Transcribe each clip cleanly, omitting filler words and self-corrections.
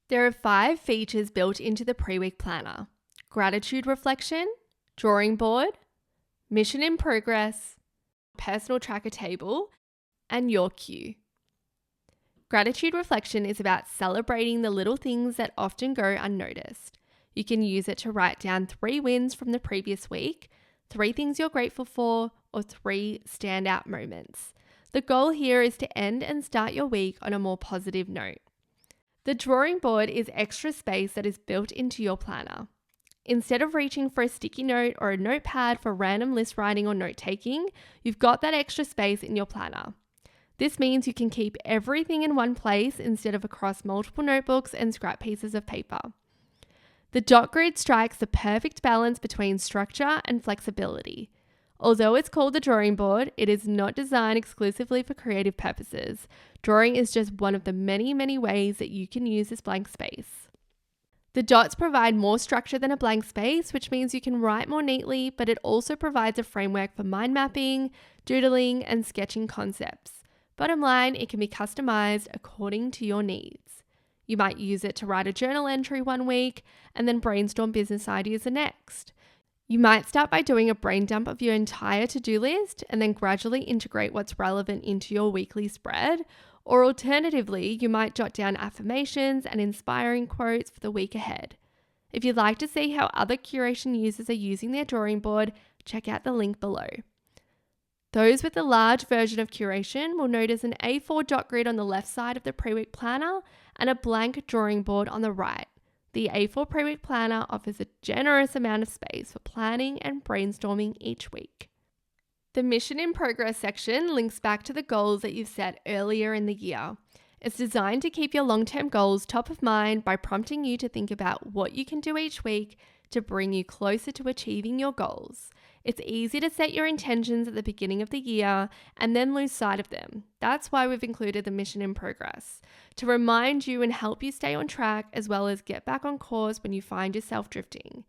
There are 5 features built into the pre-week planner: gratitude reflection, drawing board, mission in progress, personal tracker table, and your cue. Gratitude reflection is about celebrating the little things that often go unnoticed. You can use it to write down 3 wins from the previous week, 3 things you're grateful for, or 3 standout moments. The goal here is to end and start your week on a more positive note. The drawing board is extra space that is built into your planner. Instead of reaching for a sticky note or a notepad for random list writing or note taking, you've got that extra space in your planner. This means you can keep everything in one place instead of across multiple notebooks and scrap pieces of paper. The dot grid strikes the perfect balance between structure and flexibility. Although it's called the drawing board, it is not designed exclusively for creative purposes. Drawing is just one of the many, many ways that you can use this blank space. The dots provide more structure than a blank space, which means you can write more neatly, but it also provides a framework for mind mapping, doodling, and sketching concepts. Bottom line, it can be customized according to your needs. You might use it to write a journal entry one week and then brainstorm business ideas the next. You might start by doing a brain dump of your entire to-do list and then gradually integrate what's relevant into your weekly spread. Or alternatively, you might jot down affirmations and inspiring quotes for the week ahead. If you'd like to see how other Curation users are using their drawing board, check out the link below. Those with the large version of Curation will notice an A4 dot grid on the left side of the pre-week planner and a blank drawing board on the right. The A4 pre-week planner offers a generous amount of space for planning and brainstorming each week. The mission in progress section links back to the goals that you've set earlier in the year. It's designed to keep your long-term goals top of mind by prompting you to think about what you can do each week to bring you closer to achieving your goals. It's easy to set your intentions at the beginning of the year and then lose sight of them. That's why we've included the mission in progress, to remind you and help you stay on track as well as get back on course when you find yourself drifting.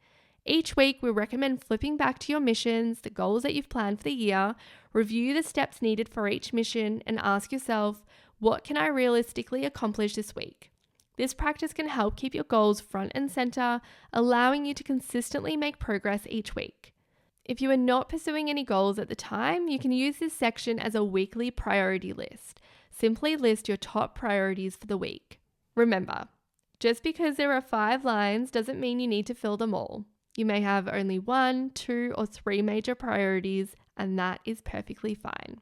Each week, we recommend flipping back to your missions, the goals that you've planned for the year, review the steps needed for each mission, and ask yourself, what can I realistically accomplish this week? This practice can help keep your goals front and center, allowing you to consistently make progress each week. If you are not pursuing any goals at the time, you can use this section as a weekly priority list. Simply list your top priorities for the week. Remember, just because there are 5 lines doesn't mean you need to fill them all. You may have only 1, 2, or 3 major priorities, and that is perfectly fine.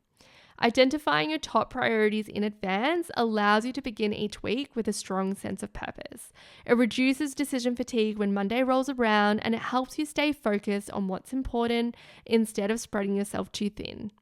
Identifying your top priorities in advance allows you to begin each week with a strong sense of purpose. It reduces decision fatigue when Monday rolls around, and it helps you stay focused on what's important instead of spreading yourself too thin.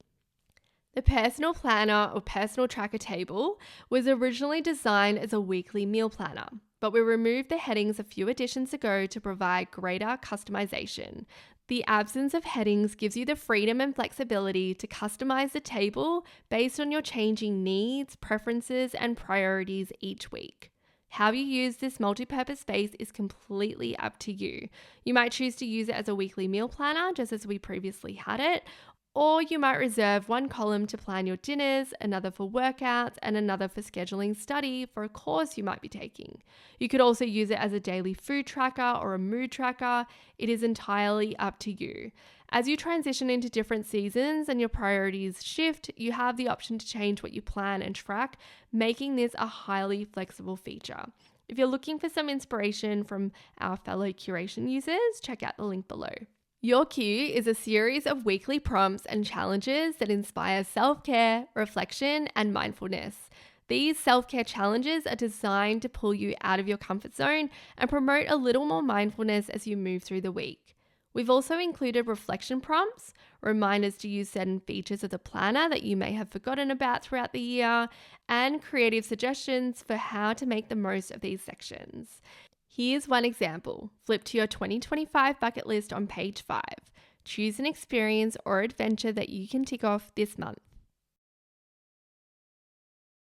The personal planner or personal tracker table was originally designed as a weekly meal planner, but we removed the headings a few editions ago to provide greater customization. The absence of headings gives you the freedom and flexibility to customize the table based on your changing needs, preferences, and priorities each week. How you use this multi-purpose space is completely up to you. You might choose to use it as a weekly meal planner, just as we previously had it, or you might reserve one column to plan your dinners, another for workouts, and another for scheduling study for a course you might be taking. You could also use it as a daily food tracker or a mood tracker. It is entirely up to you. As you transition into different seasons and your priorities shift, you have the option to change what you plan and track, making this a highly flexible feature. If you're looking for some inspiration from our fellow Curation users, check out the link below. Your Cue is a series of weekly prompts and challenges that inspire self-care, reflection, and mindfulness. These self-care challenges are designed to pull you out of your comfort zone and promote a little more mindfulness as you move through the week. We've also included reflection prompts, reminders to use certain features of the planner that you may have forgotten about throughout the year, and creative suggestions for how to make the most of these sections. Here's one example. Flip to your 2025 bucket list on page 5. Choose an experience or adventure that you can tick off this month.